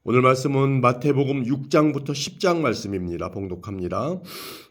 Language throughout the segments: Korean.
오늘 말씀은 마태복음 6장부터 10장 말씀입니다. 봉독합니다.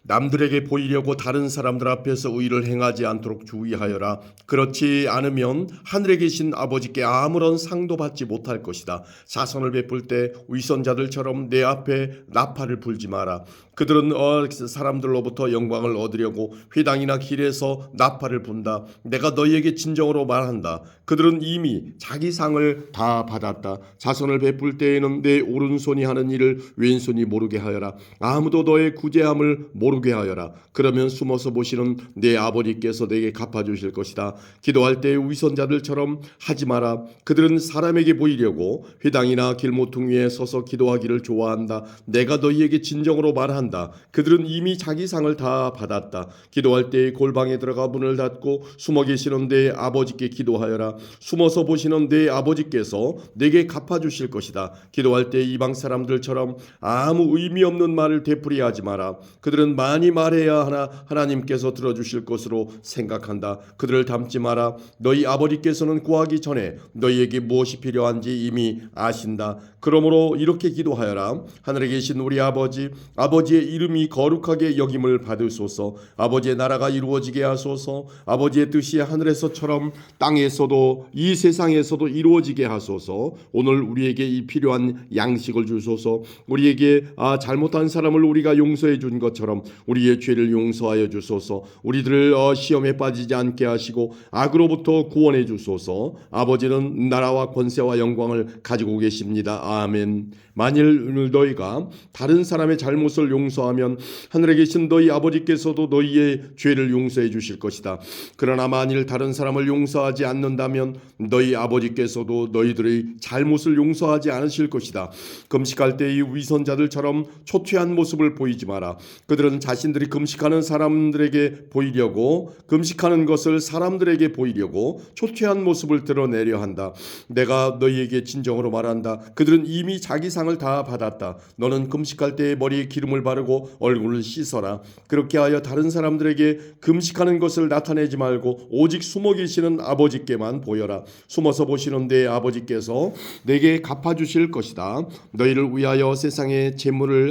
남들에게 보이려고 다른 사람들 앞에서 의를 행하지 않도록 주의하여라. 그렇지 않으면 하늘에 계신 아버지께 아무런 상도 받지 못할 것이다. 자선을 베풀 때 위선자들처럼 내 앞에 나팔을 불지 마라. 그들은 사람들로부터 영광을 얻으려고 회당이나 길에서 나팔을 분다. 내가 너희에게 진정으로 말한다. 그들은 이미 자기 상을 다 받았다. 자선을 베풀 때에는 내 오른손이 하는 일을 왼손이 모르게 하여라. 아무도 너의 구제함을 모르게 하여라. 그러면 숨어서 보시는 내 아버지께서 내게 갚아주실 것이다. 기도할 때 위선자들처럼 하지 마라. 그들은 사람에게 보이려고 회당이나 길모퉁 위에 서서 기도하기를 좋아한다. 내가 너희에게 진정으로 말한다. 그들은 이미 자기 상을 다 받았다. 기도할 때 골방에 들어가 문을 닫고 숨어 계시는 내 아버지께 기도하여라. 숨어서 보시는 내 아버지께서 내게 갚아주실 것이다. 기도할 때 이방 사람들처럼 아무 의미 없는 말을 되풀이하지 마라. 그들은 많이 말해야 하나 하나님께서 들어주실 것으로 생각한다. 그들을 닮지 마라. 너희 아버지께서는 구하기 전에 너희에게 무엇이 필요한지 이미 아신다. 그러므로 이렇게 기도하여라. 하늘에 계신 우리 아버지, 아버지의 이름이 거룩하게 여김을 받으소서. 아버지의 나라가 이루어지게 하소서. 아버지의 뜻이 하늘에서처럼 땅에서도 이 세상에서도 이루어지게 하소서. 오늘 우리에게 이 필요한 양식을 주소서. 우리에게 잘못한 사람을 우리가 용서해 준 것처럼 우리의 죄를 용서하여 주소서. 우리들을 시험에 빠지지 않게 하시고 악으로부터 구원해 주소서. 아버지는 나라와 권세와 영광을 가지고 계십니다. 아멘. 만일 너희가 다른 사람의 잘못을 용서하면 하늘에 계신 너희 아버지께서도 너희의 죄를 용서해 주실 것이다. 그러나 만일 다른 사람을 용서하지 않는다면 너희 아버지께서도 너희들의 잘못을 용서하지 않으실 것이다. 금식할 때 이 위선자들처럼 초췌한 모습을 보이지 마라. 그들은 자신들이 금식하는 사람들에게 보이려고, 금식하는 것을 사람들에게 보이려고 초췌한 모습을 드러내려 한다. 내가 너희에게 진정으로 말한다. 그들은 이미 자기 상을 다 받았다. 너는 금식할 때 머리에 기름을 바르고 얼굴을 씻어라. 그렇게 하여 다른 사람들에게 금식하는 것을 나타내지 말고 오직 숨어 계시는 아버지께만 보여라. 숨어서 보시는 내 아버지께서 내게 갚아주실 것이다. 너희를 위하여 세상에 재물을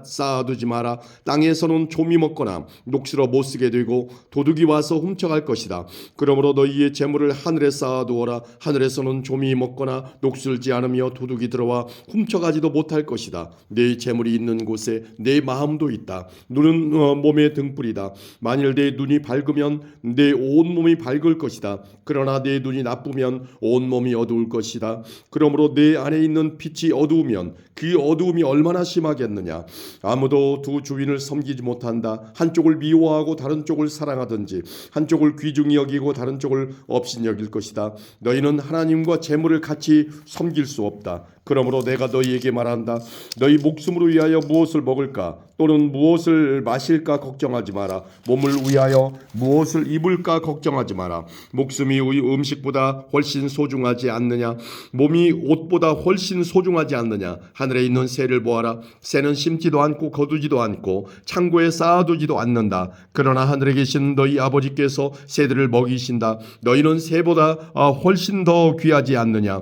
쌓아두지 마라. 땅에서는 조미 먹거나 녹슬어 못 쓰게 되고 도둑이 와서 훔쳐갈 것이다. 그러므로 너희의 재물을 하늘에 쌓아두어라. 하늘에서는 조미 먹거나 녹슬지 않으며 도둑이 들어와 훔쳐가지도 못할 것이다. 내 재물이 있는 곳에 내 마음도 있다. 눈은 몸의 등불이다. 만일 내 눈이 밝으면 내 온몸이 밝을 것이다. 그러나 내 눈이 나쁘면 온몸이 어두울 것이다. 그러므로 내 안에 있는 빛이 어두우면 그 어두움이 얼마나 심하겠느냐. 아무도 두 주인을 섬기지 못한다. 한쪽을 미워하고 다른 쪽을 사랑하든지 한쪽을 귀중히 여기고 다른 쪽을 업신 여길 것이다. 너희는 하나님과 재물을 같이 섬길 수 없다. 그러므로 내가 너희에게 말한다. 너희 목숨을 위하여 무엇을 먹을까 또는 무엇을 마실까 걱정하지 마라. 몸을 위하여 무엇을 입을까 걱정하지 마라. 목숨이 음식보다 훨씬 소중하지 않느냐. 몸이 옷보다 훨씬 소중하지 않느냐. 하늘에 있는 새를 보아라. 새는 심지도 않고 거두지도 않고 창고에 쌓아두지도 않는다. 그러나 하늘에 계신 너희 아버지께서 새들을 먹이신다. 너희는 새보다 훨씬 더 귀하지 않느냐.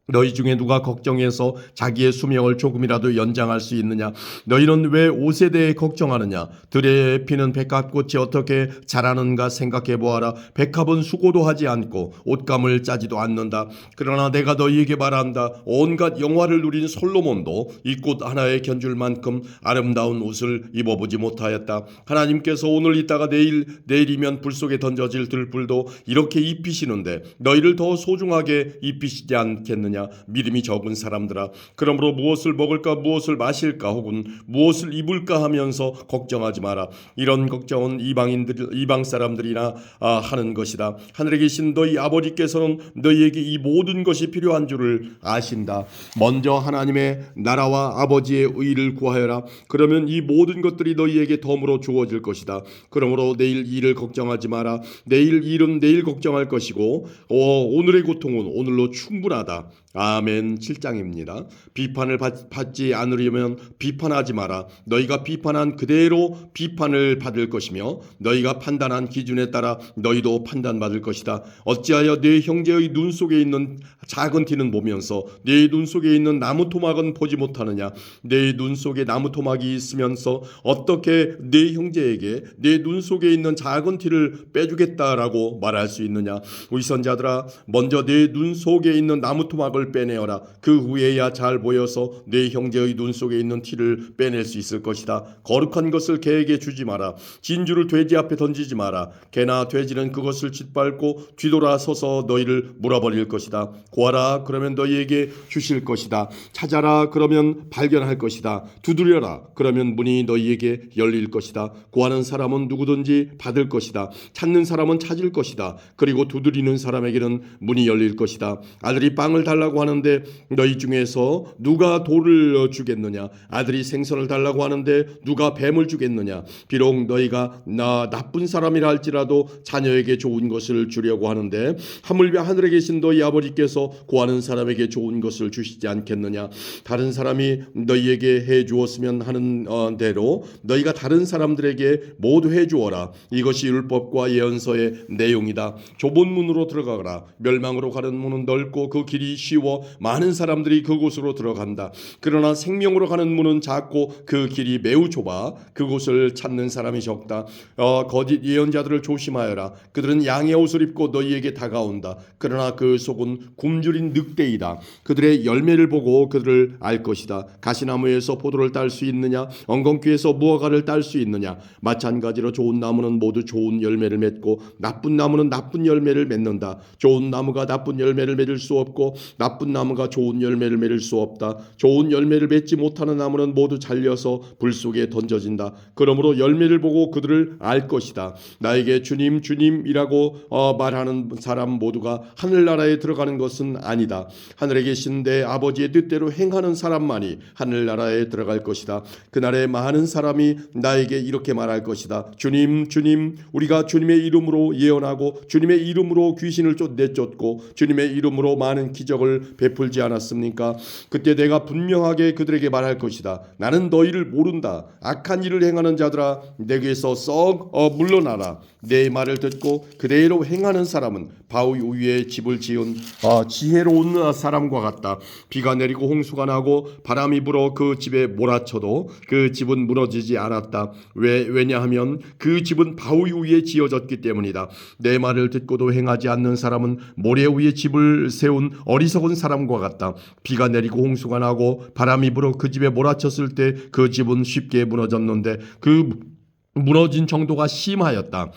너희 중에 누가 걱정해서 자기의 수명을 조금이라도 연장할 수 있느냐. 너희는 왜 옷에 대해 걱정하느냐. 들에 피는 백합꽃이 어떻게 자라는가 생각해 보아라. 백합은 수고도 하지 않고 옷감을 짜지도 않는다. 그러나 내가 너희에게 말한다. 온갖 영화를 누린 솔로몬도 이 꽃 하나에 견줄 만큼 아름다운 옷을 입어보지 못하였다. 하나님께서 오늘 있다가 내일이면 불 속에 던져질 들불도 이렇게 입히시는데 너희를 더 소중하게 입히시지 않겠느냐. 믿음이 적은 사람들아. 그러므로 무엇을 먹을까 무엇을 마실까 혹은 무엇을 입을까 하면서 걱정하지 마라. 이런 걱정은 이방 사람들이나 하는 것이다. 하늘에 계신 너희 아버지께서는 너희에게 이 모든 것이 필요한 줄을 아신다. 먼저 하나님의 나라와 아버지의 의를 구하여라. 그러면 이 모든 것들이 너희에게 덤으로 주어질 것이다. 그러므로 내일 일을 걱정하지 마라. 내일 일은 내일 걱정할 것이고 오늘의 고통은 오늘로 충분하다. 아멘. 7장입니다. 비판을 받지 않으려면 비판하지 마라. 너희가 비판한 그대로 비판을 받을 것이며 너희가 판단한 기준에 따라 너희도 판단받을 것이다. 어찌하여 네 형제의 눈 속에 있는 작은 티는 보면서 네 눈 속에 있는 나무 토막은 보지 못하느냐? 네 눈 속에 나무 토막이 있으면서 어떻게 네 형제에게 네 눈 속에 있는 작은 티를 빼주겠다라고 말할 수 있느냐? 우리 선자들아, 먼저 네 눈 속에 있는 나무 토막을 빼내어라. 그 후에야 잘 보여서 네 형제의 눈 속에 있는 티를 빼낼 수 있을 것이다. 거룩한 것을 개에게 주지 마라. 진주를 돼지 앞에 던지지 마라. 개나 돼지는 그것을 짓밟고 뒤돌아서서 너희를 물어버릴 것이다. 구하라, 그러면 너희에게 주실 것이다. 찾아라, 그러면 발견할 것이다. 두드려라, 그러면 문이 너희에게 열릴 것이다. 구하는 사람은 누구든지 받을 것이다. 찾는 사람은 찾을 것이다. 그리고 두드리는 사람에게는 문이 열릴 것이다. 아들이 빵을 달라고 하는데 너희 중에서 누가 돌을 주겠느냐? 아들이 생선을 달라고 하는데 누가 뱀을 주겠느냐? 비록 너희가 나쁜 사람이라 할지라도 자녀에게 좋은 것을 주려고 하는데 하물며 하늘에 계신 너희 아버지께서 구하는 사람에게 좋은 것을 주시지 않겠느냐? 다른 사람이 너희에게 해 주었으면 하는 대로 너희가 다른 사람들에게 모두 해 주어라. 이것이 율법과 예언서의 내용이다. 좁은 문으로 들어가라. 멸망으로 가는 문은 넓고 그 길이 쉬워 많은 사람들이 그곳으로 들어간다. 그러나 생명으로 가는 문은 작고 그 길이 매우 좁아 그곳을 찾는 사람이 적다. 거짓 예언자들을 조심하여라. 그들은 양의 옷을 입고 너희에게 다가온다. 그러나 그 속은 굶주린 늑대이다. 그들의 열매를 보고 그들을 알 것이다. 가시나무에서 포도를 딸 수 있느냐? 엉겅퀴에서 무화과를 딸 수 있느냐? 마찬가지로 좋은 나무는 모두 좋은 열매를 맺고 나쁜 나무는 나쁜 열매를 맺는다. 좋은 나무가 나쁜 열매를 맺을 수 없고 나쁜 나무가 좋은 열매를 맺을 수 없다. 좋은 열매를 맺지 못하는 나무는 모두 잘려서 불 속에 던져진다. 그러므로 열매를 보고 그들을 알 것이다. 나에게 주님 주님이라고 말하는 사람 모두가 하늘나라에 들어가는 것은 아니다. 하늘에 계신 내 아버지의 뜻대로 행하는 사람만이 하늘나라에 들어갈 것이다. 그날에 많은 사람이 나에게 이렇게 말할 것이다. 주님 주님, 우리가 주님의 이름으로 예언하고 주님의 이름으로 귀신을 내쫓고 주님의 이름으로 많은 기적을 베풀지 않았습니까? 그때 내가 분명하게 그들에게 말할 것이다. 나는 너희를 모른다. 악한 일을 행하는 자들아, 내게서 썩 물러나라. 내 말을 듣고 그대로 행하는 사람은 바위 위에 집을 지은 지혜로운 사람과 같다. 비가 내리고 홍수가 나고 바람이 불어 그 집에 몰아쳐도 그 집은 무너지지 않았다. 왜냐하면 그 집은 바위 위에 지어졌기 때문이다. 내 말을 듣고도 행하지 않는 사람은 모래 위에 집을 세운 어리석은 사람과 같다. 비가 내리고 홍수가 나고 바람이 불어 그 집에 몰아쳤을 때 그 집은 쉽게 무너졌는데 그 무너진 정도가 심하였다.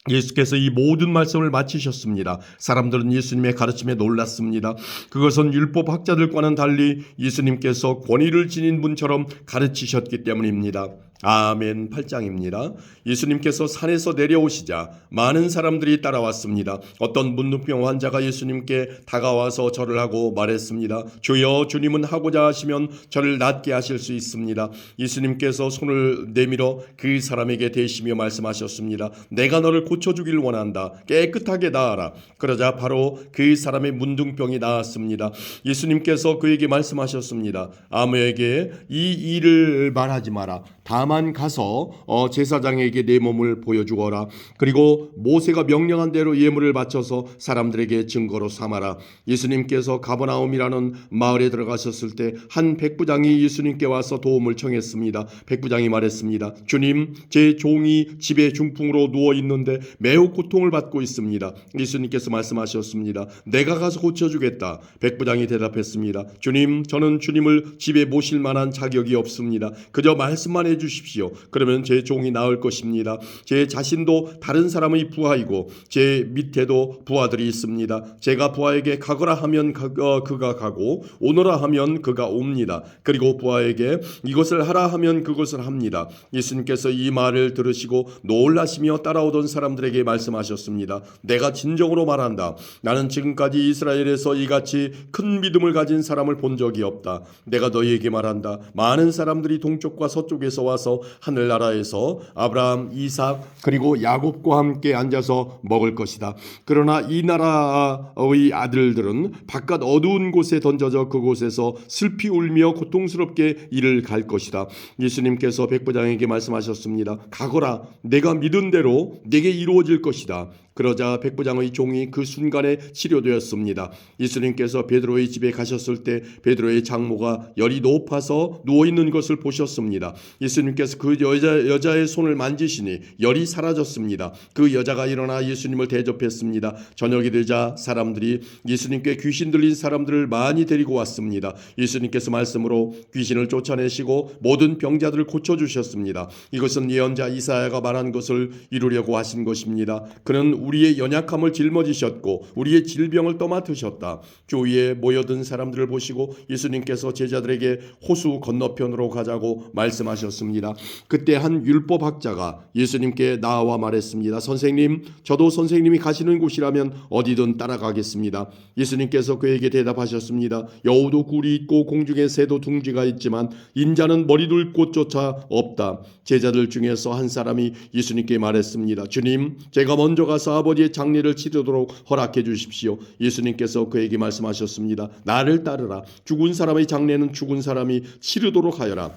예수께서 이 모든 말씀을 마치셨습니다. 사람들은 예수님의 가르침에 놀랐습니다. 그것은 율법 학자들과는 달리 예수님께서 권위를 지닌 분처럼 가르치셨기 때문입니다. 아멘. 8장입니다. 예수님께서 산에서 내려오시자 많은 사람들이 따라왔습니다. 어떤 문둥병 환자가 예수님께 다가와서 절을 하고 말했습니다. 주여, 주님은 하고자 하시면 저를 낫게 하실 수 있습니다. 예수님께서 손을 내밀어 그 사람에게 대시며 말씀하셨습니다. 내가 너를 고쳐주길 원한다. 깨끗하게 나아라. 그러자 바로 그 사람의 문둥병이 나았습니다. 예수님께서 그에게 말씀하셨습니다. 아무에게 이 일을 말하지 마라. 다만 가서 제사장에게 내 몸을 보여주거라. 그리고 모세가 명령한 대로 예물을 바쳐서 사람들에게 증거로 삼아라. 예수님께서 가버나움이라는 마을에 들어가셨을 때 한 백부장이 예수님께 와서 도움을 청했습니다. 백부장이 말했습니다. 주님, 제 종이 집에 중풍으로 누워 있는데 매우 고통을 받고 있습니다. 예수님께서 말씀하셨습니다. 내가 가서 고쳐주겠다. 백부장이 대답했습니다. 주님, 저는 주님을 집에 모실 만한 자격이 없습니다. 그저 말씀만 해주십시오. 그러면 제 종이 나을 것입니다. 제 자신도 다른 사람의 부하이고 제 밑에도 부하들이 있습니다. 제가 부하에게 가거라 하면 그가 가고 오너라 하면 그가 옵니다. 그리고 부하에게 이것을 하라 하면 그것을 합니다. 예수님께서 이 말을 들으시고 놀라시며 따라오던 사람들에게 말씀하셨습니다. 내가 진정으로 말한다. 나는 지금까지 이스라엘에서 이같이 큰 믿음을 가진 사람을 본 적이 없다. 내가 너희에게 말한다. 많은 사람들이 동쪽과 서쪽에서 와서 하늘나라에서 아브라함, 이삭 그리고 야곱과 함께 앉아서 먹을 것이다. 그러나 이 나라의 아들들은 바깥 어두운 곳에 던져져 그곳에서 슬피 울며 고통스럽게 이를 갈 것이다. 예수님께서 백부장에게 말씀하셨습니다. 가거라. 내가 믿은 대로 내게 이루어질 것이다. 그러자 백부장의 종이 그 순간에 치료되었습니다. 예수님께서 베드로의 집에 가셨을 때 베드로의 장모가 열이 높아서 누워있는 것을 보셨습니다. 예수님께서 그 여자의 손을 만지시니 열이 사라졌습니다. 그 여자가 일어나 예수님을 대접했습니다. 저녁이 되자 사람들이 예수님께 귀신 들린 사람들을 많이 데리고 왔습니다. 예수님께서 말씀으로 귀신을 쫓아내시고 모든 병자들을 고쳐주셨습니다. 이것은 예언자 이사야가 말한 것을 이루려고 하신 것입니다. 그는 우리의 연약함을 짊어지셨고 우리의 질병을 떠맡으셨다. 교회에 모여든 사람들을 보시고 예수님께서 제자들에게 호수 건너편으로 가자고 말씀하셨습니다. 그때 한 율법학자가 예수님께 나와 말했습니다. 선생님, 저도 선생님이 가시는 곳이라면 어디든 따라가겠습니다. 예수님께서 그에게 대답하셨습니다. 여우도 굴이 있고 공중에 새도 둥지가 있지만 인자는 머리 둘 곳조차 없다. 제자들 중에서 한 사람이 예수님께 말했습니다. 주님, 제가 먼저 가서 아버지의 장례를 치르도록 허락해 주십시오. 예수님께서 그에게 말씀하셨습니다. 나를 따르라. 죽은 사람의 장례는 죽은 사람이 치르도록 하여라.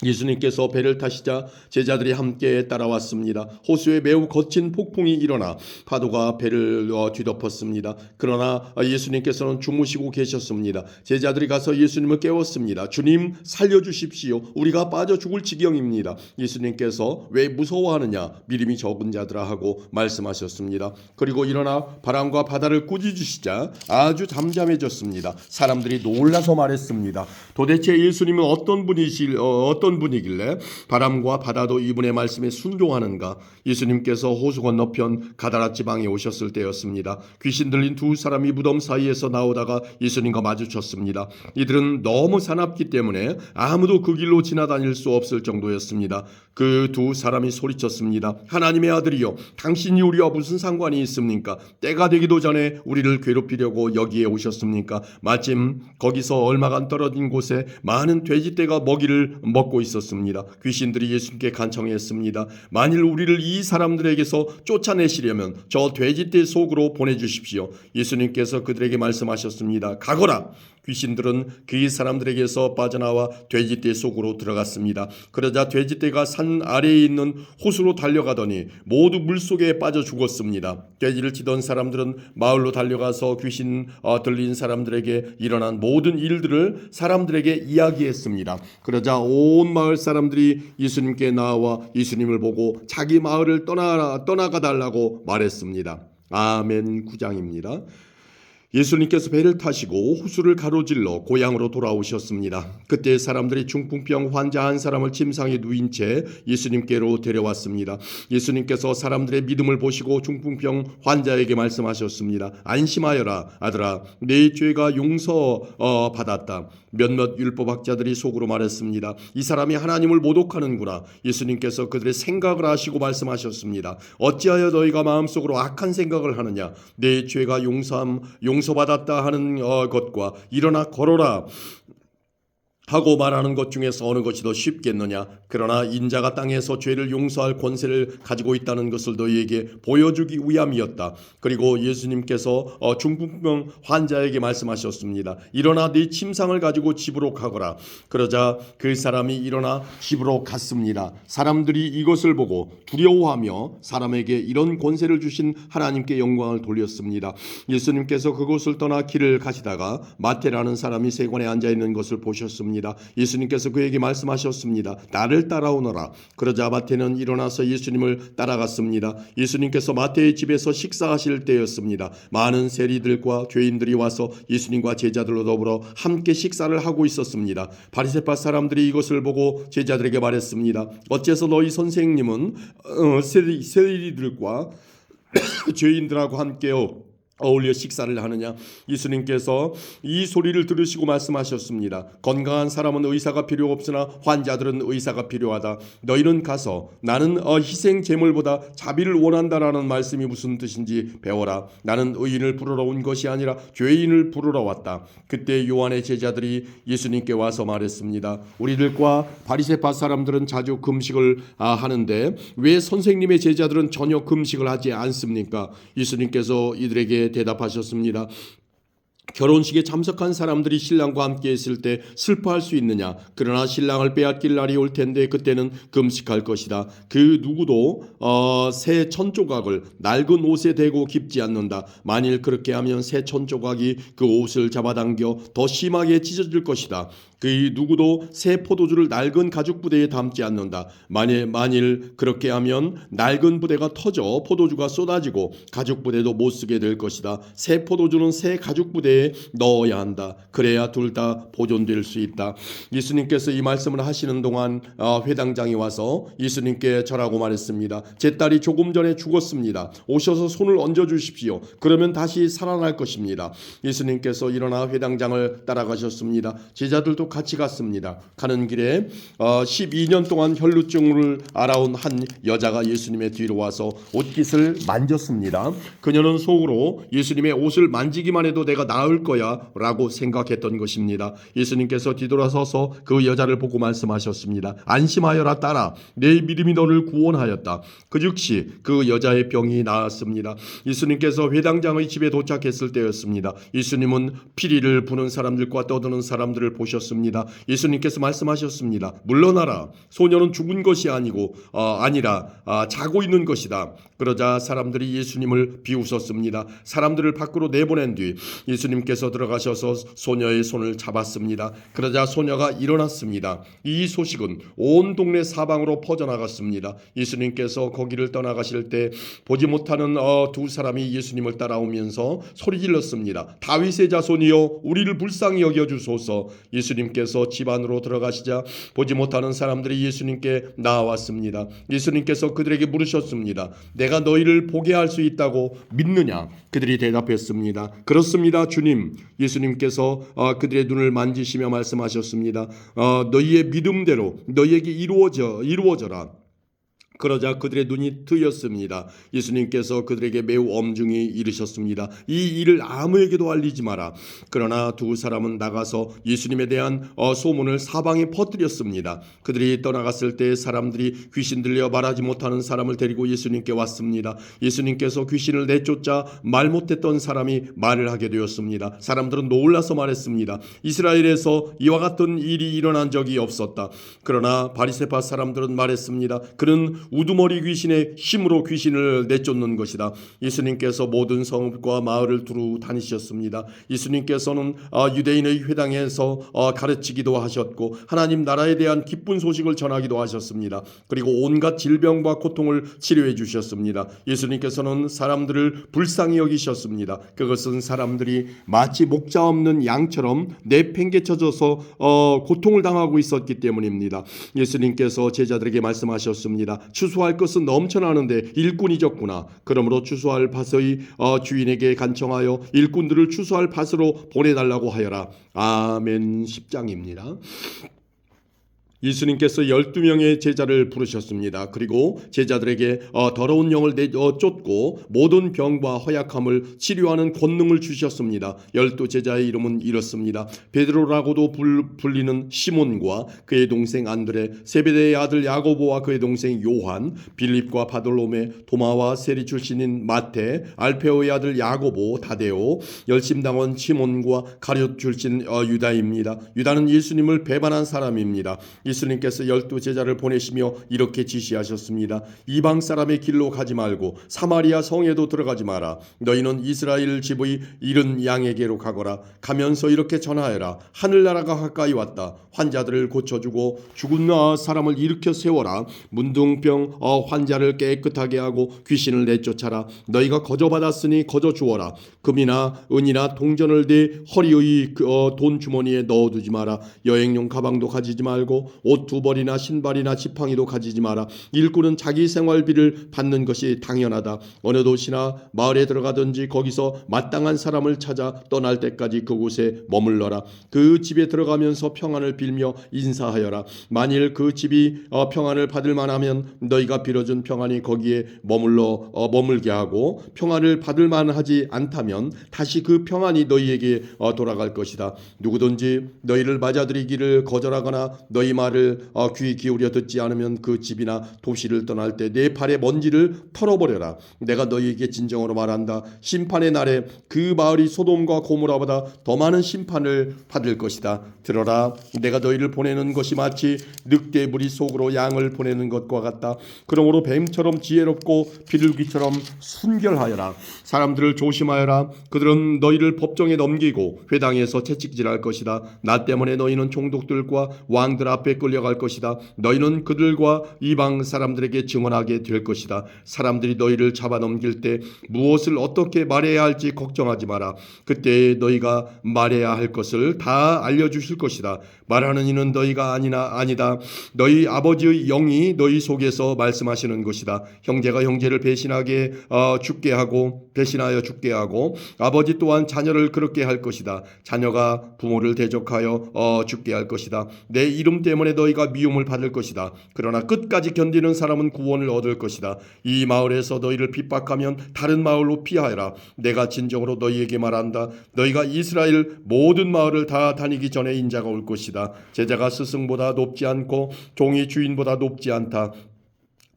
예수님께서 배를 타시자 제자들이 함께 따라왔습니다. 호수에 매우 거친 폭풍이 일어나 파도가 배를 뒤덮었습니다. 그러나 예수님께서는 주무시고 계셨습니다. 제자들이 가서 예수님을 깨웠습니다. 주님, 살려주십시오. 우리가 빠져 죽을 지경입니다. 예수님께서 왜 무서워하느냐? 믿음이 적은 자들아 하고 말씀하셨습니다. 그리고 일어나 바람과 바다를 꾸짖으시자 아주 잠잠해졌습니다. 사람들이 놀라서 말했습니다. 도대체 예수님은 어떤 분이길래 바람과 바다도 이분의 말씀에 순종하는가? 예수님께서 호수 건너편 가다라 지방에 오셨을 때였습니다. 귀신 들린 두 사람이 무덤 사이에서 나오다가 예수님과 마주쳤습니다. 이들은 너무 사납기 때문에 아무도 그 길로 지나다닐 수 없을 정도였습니다. 그 두 사람이 소리쳤습니다. 하나님의 아들이여, 당신이 우리와 무슨 상관이 있습니까? 때가 되기도 전에 우리를 괴롭히려고 여기에 오셨습니까? 마침 거기서 얼마간 떨어진 곳에 많은 돼지떼가 먹이를 먹고 있었습니다. 귀신들이 예수님께 간청했습니다. 만일 우리를 이 사람들에게서 쫓아내시려면 저 돼지떼 속으로 보내주십시오. 예수님께서 그들에게 말씀하셨습니다. 가거라. 귀신들은 그 사람들에게서 빠져나와 돼지떼 속으로 들어갔습니다. 그러자 돼지떼가 산 아래에 있는 호수로 달려가더니 모두 물속에 빠져 죽었습니다. 돼지를 치던 사람들은 마을로 달려가서 귀신 들린 사람들에게 일어난 모든 일들을 사람들에게 이야기했습니다. 그러자 온 마을 사람들이 예수님께 나와 예수님을 보고 자기 마을을 떠나가 달라고 말했습니다. 아멘. 9장입니다. 예수님께서 배를 타시고 호수를 가로질러 고향으로 돌아오셨습니다. 그때 사람들이 중풍병 환자 한 사람을 침상에 누인 채 예수님께로 데려왔습니다. 예수님께서 사람들의 믿음을 보시고 중풍병 환자에게 말씀하셨습니다. 안심하여라 아들아, 네 죄가 용서받았다. 몇몇 율법학자들이 속으로 말했습니다. 이 사람이 하나님을 모독하는구나. 예수님께서 그들의 생각을 아시고 말씀하셨습니다. 어찌하여 너희가 마음속으로 악한 생각을 하느냐? 내 죄가 용서받았다 하는 것과 일어나 걸어라 하고 말하는 것 중에서 어느 것이 더 쉽겠느냐? 그러나 인자가 땅에서 죄를 용서할 권세를 가지고 있다는 것을 너희에게 보여주기 위함이었다. 그리고 예수님께서 중풍병 환자에게 말씀하셨습니다. 일어나 네 침상을 가지고 집으로 가거라. 그러자 그 사람이 일어나 집으로 갔습니다. 사람들이 이것을 보고 두려워하며 사람에게 이런 권세를 주신 하나님께 영광을 돌렸습니다. 예수님께서 그곳을 떠나 길을 가시다가 마태라는 사람이 세관에 앉아있는 것을 보셨습니다. 예수님께서 그에게 말씀하셨습니다. 나를 따라오너라. 그러자 마태는 일어나서 예수님을 따라갔습니다. 예수님께서 마태의 집에서 식사하실 때였습니다. 많은 세리들과 죄인들이 와서 예수님과 제자들로 더불어 함께 식사를 하고 있었습니다. 바리새파 사람들이 이것을 보고 제자들에게 말했습니다. 어째서 너희 선생님은 세리들과 죄인들하고 함께 어울려 식사를 하느냐? 예수님께서 이 소리를 들으시고 말씀하셨습니다. 건강한 사람은 의사가 필요 없으나 환자들은 의사가 필요하다. 너희는 가서 나는 희생 제물보다 자비를 원한다라는 말씀이 무슨 뜻인지 배워라. 나는 의인을 부르러 온 것이 아니라 죄인을 부르러 왔다. 그때 요한의 제자들이 예수님께 와서 말했습니다. 우리들과 바리새파 사람들은 자주 금식을 하는데 왜 선생님의 제자들은 전혀 금식을 하지 않습니까? 예수님께서 이들에게 대답하셨습니다. 결혼식에 참석한 사람들이 신랑과 함께 있을 때 슬퍼할 수 있느냐? 그러나 신랑을 빼앗길 날이 올 텐데 그때는 금식할 것이다. 그 누구도 새 천조각을 낡은 옷에 대고 깁지 않는다. 만일 그렇게 하면 새 천조각이 그 옷을 잡아당겨 더 심하게 찢어질 것이다. 그 누구도 새 포도주를 낡은 가죽 부대에 담지 않는다. 만일 그렇게 하면 낡은 부대가 터져 포도주가 쏟아지고 가죽 부대도 못 쓰게 될 것이다. 새 포도주는 새 가죽 부대에 넣어야 한다. 그래야 둘 다 보존될 수 있다. 예수님께서 이 말씀을 하시는 동안 회당장이 와서 예수님께 절하고 말했습니다. 제 딸이 조금 전에 죽었습니다. 오셔서 손을 얹어 주십시오. 그러면 다시 살아날 것입니다. 예수님께서 일어나 회당장을 따라가셨습니다. 제자들도 같이 갔습니다. 가는 길에 12년 동안 혈루증을 앓아온 한 여자가 예수님의 뒤로 와서 옷깃을 만졌습니다. 그녀는 속으로 예수님의 옷을 만지기만 해도 내가 나을 거야 라고 생각했던 것입니다. 예수님께서 뒤돌아서서 그 여자를 보고 말씀하셨습니다. 안심하여라 딸아, 내 믿음이 너를 구원하였다. 그 즉시 그 여자의 병이 나았습니다. 예수님께서 회당장의 집에 도착했을 때였습니다. 예수님은 피리를 부는 사람들과 떠드는 사람들을 보셨습니다. 예수님께서 말씀하셨습니다. 물러나라. 소녀는 죽은 것이 아니라 자고 있는 것이다. 그러자 사람들이 예수님을 비웃었습니다. 사람들을 밖으로 내보낸 뒤 예수님께서 들어가셔서 소녀의 손을 잡았습니다. 그러자 소녀가 일어났습니다. 이 소식은 온 동네 사방으로 퍼져나갔습니다. 예수님께서 거기를 떠나가실 때 보지 못하는 두 사람이 예수님을 따라오면서 소리질렀습니다. 다윗의 자손이여 우리를 불쌍히 여겨주소서. 예수님께서 집 안으로 들어가시자 보지 못하는 사람들이 예수님께 나왔습니다. 예수님께서 그들에게 물으셨습니다. 내가 너희를 보게 할 수 있다고 믿느냐? 그들이 대답했습니다. 그렇습니다 주님. 예수님께서 그들의 눈을 만지시며 말씀하셨습니다. 너희의 믿음대로 너희에게 이루어져라. 그러자 그들의 눈이 뜨였습니다. 예수님께서 그들에게 매우 엄중히 이르셨습니다. 이 일을 아무에게도 알리지 마라. 그러나 두 사람은 나가서 예수님에 대한 소문을 사방에 퍼뜨렸습니다. 그들이 떠나갔을 때 사람들이 귀신 들려 말하지 못하는 사람을 데리고 예수님께 왔습니다. 예수님께서 귀신을 내쫓자 말 못했던 사람이 말을 하게 되었습니다. 사람들은 놀라서 말했습니다. 이스라엘에서 이와 같은 일이 일어난 적이 없었다. 그러나 바리새파 사람들은 말했습니다. 그는 우두머리 귀신의 힘으로 귀신을 내쫓는 것이다. 예수님께서 모든 성읍과 마을을 두루 다니셨습니다. 예수님께서는 유대인의 회당에서 가르치기도 하셨고 하나님 나라에 대한 기쁜 소식을 전하기도 하셨습니다. 그리고 온갖 질병과 고통을 치료해 주셨습니다. 예수님께서는 사람들을 불쌍히 여기셨습니다. 그것은 사람들이 마치 목자 없는 양처럼 내팽개쳐져서 고통을 당하고 있었기 때문입니다. 예수님께서 제자들에게 말씀하셨습니다. 추수할 것은 넘쳐나는데 일꾼이 적구나. 그러므로 추수할 밭의 주인에게 간청하여 일꾼들을 추수할 밭으로 보내달라고 하여라. 아멘. 10장입니다. 예수님께서 12명의 제자를 부르셨습니다. 그리고 제자들에게 더러운 영을 쫓고 모든 병과 허약함을 치료하는 권능을 주셨습니다. 12제자의 이름은 이렇습니다. 베드로라고도 불리는 시몬과 그의 동생 안드레, 세베대의 아들 야고보와 그의 동생 요한, 빌립과 바돌로메, 도마와 세리 출신인 마태, 알페오의 아들 야고보, 다데오, 열심당원 시몬과 가룟 출신 유다입니다. 유다는 예수님을 배반한 사람입니다. 예수님께서 12제자를 보내시며 이렇게 지시하셨습니다. 이방 사람의 길로 가지 말고 사마리아 성에도 들어가지 마라. 너희는 이스라엘 집의 잃은 양에게로 가거라. 가면서 이렇게 전하여라. 하늘나라가 가까이 왔다. 환자들을 고쳐주고 죽은 사람을 일으켜 세워라. 문둥병 환자를 깨끗하게 하고 귀신을 내쫓아라. 너희가 거저받았으니 거저 주어라. 금이나 은이나 동전을 네 허리의 돈 주머니에 넣어두지 마라. 여행용 가방도 가지지 말고 옷 두 벌이나 신발이나 지팡이도 가지지 마라. 일꾼은 자기 생활비를 받는 것이 당연하다. 어느 도시나 마을에 들어가든지 거기서 마땅한 사람을 찾아 떠날 때까지 그곳에 머물러라. 그 집에 들어가면서 평안을 빌며 인사하여라. 만일 그 집이 평안을 받을 만하면 너희가 빌어준 평안이 거기에 머물게 하고 평안을 받을 만하지 않다면 다시 그 평안이 너희에게 돌아갈 것이다. 누구든지 너희를 맞아들이기를 거절하거나 너희 말에 말을 귀 기울여 듣지 않으면 그 집이나 도시를 떠날 때 내 발의 먼지를 털어버려라. 내가 너희에게 진정으로 말한다. 심판의 날에 그 마을이 소돔과 고모라보다 더 많은 심판을 받을 것이다. 들어라. 내가 너희를 보내는 것이 마치 늑대 무리 속으로 양을 보내는 것과 같다. 그러므로 뱀처럼 지혜롭고 비둘기처럼 순결하여라. 사람들을 조심하여라. 그들은 너희를 법정에 넘기고 회당에서 채찍질할 것이다. 나 때문에 너희는 총독들과 왕들 앞에 끌려갈 것이다. 너희는 그들과 이방 사람들에게 증언하게 될 것이다. 사람들이 너희를 잡아넘길 때 무엇을 어떻게 말해야 할지 걱정하지 마라. 그때 너희가 말해야 할 것을 다 알려주실 것이다. 말하는 이는 너희가 아니다. 너희 아버지의 영이 너희 속에서 말씀하시는 것이다. 형제가 형제를 배신하여 죽게 하고 아버지 또한 자녀를 그렇게 할 것이다. 자녀가 부모를 대적하여 죽게 할 것이다. 내 이름 때문에 너희가 미움을 받을 것이다. 그러나 끝까지 견디는 사람은 구원을 얻을 것이다. 이 마을에서 너희를 핍박하면 다른 마을로 피하여라. 내가 진정으로 너희에게 말한다. 너희가 이스라엘 모든 마을을 다 다니기 전에 인자가 올 것이다. 제자가 스승보다 높지 않고 종이 주인보다 높지 않다.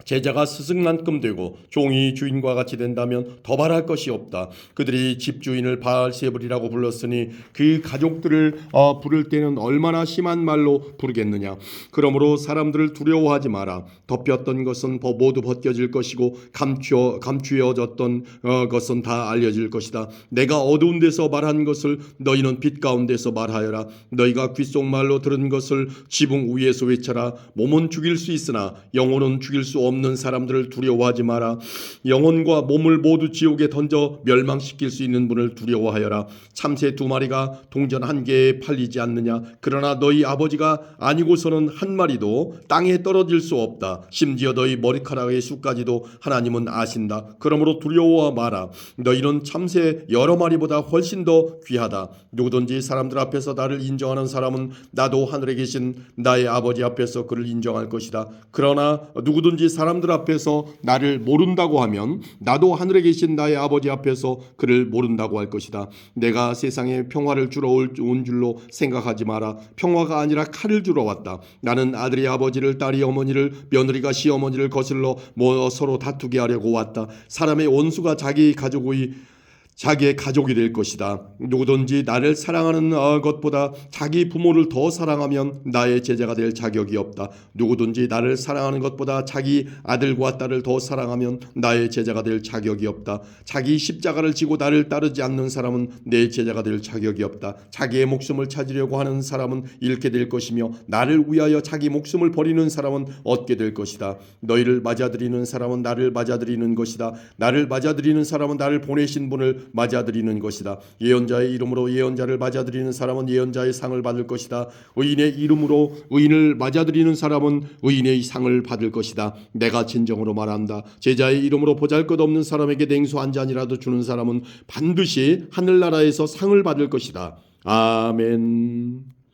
제자가 스승만큼 되고 종이 주인과 같이 된다면 더 바랄 것이 없다. 그들이 집주인을 바알세불이라고 불렀으니 그 가족들을 부를 때는 얼마나 심한 말로 부르겠느냐. 그러므로 사람들을 두려워하지 마라. 덮였던 것은 모두 벗겨질 것이고 감추어졌던 것은 다 알려질 것이다. 내가 어두운 데서 말한 것을 너희는 빛 가운데서 말하여라. 너희가 귓속말로 들은 것을 지붕 위에서 외쳐라. 몸은 죽일 수 있으나 영혼은 죽일 수 없는 사람들을 두려워하지 마라. 영혼과 몸을 모두 지옥에 던져 멸망시킬 수 있는 분을 두려워하여라. 참새 2마리가 동전 1개에 팔리지 않느냐. 그러나 너희 아버지가 아니고서는 한 마리도 땅에 떨어질 수 없다. 심지어 너희 머리카락의 수까지도 하나님은 아신다. 그러므로 두려워 마라. 너희는 참새 여러 마리보다 훨씬 더 귀하다. 누구든지 사람들 앞에서 나를 인정하는 사람은 나도 하늘에 계신 나의 아버지 앞에서 그를 인정할 것이다. 그러나 누구든지 사람들 앞에서 나를 모른다고 하면 나도 하늘에 계신 나의 아버지 앞에서 그를 모른다고 할 것이다. 내가 세상에 평화를 주러 온 줄로 생각하지 마라. 평화가 아니라 칼을 주러 왔다. 나는 아들이 아버지를, 딸이 어머니를, 며느리가 시어머니를 거슬러 서로 다투게 하려고 왔다. 사람의 원수가 자기의 가족이 될 것이다. 누구든지 나를 사랑하는 것보다 자기 부모를 더 사랑하면 나의 제자가 될 자격이 없다. 누구든지 나를 사랑하는 것보다 자기 아들과 딸을 더 사랑하면 나의 제자가 될 자격이 없다. 자기 십자가를 지고 나를 따르지 않는 사람은 내 제자가 될 자격이 없다. 자기의 목숨을 찾으려고 하는 사람은 잃게 될 것이며 나를 위하여 자기 목숨을 버리는 사람은 얻게 될 것이다. 너희를 맞아들이는 사람은 나를 맞아들이는 것이다. 나를 맞아들이는 사람은 나를 보내신 분을 맞아들이는 것이다. 예언자의 이름으로 예언자를 맞아들이는 사람은 예언자의 상을 받을 것이다. 의인의 이름으로 의인을 맞아들이는 사람은 의인의 상을 받을 것이다. 내가 진정으로 말한다. 제자의 이름으로 보잘것없는 사람에게 냉수 한 잔이라도 주는 사람은 반드시 하늘나라에서 상을 받을 것이다. 아멘.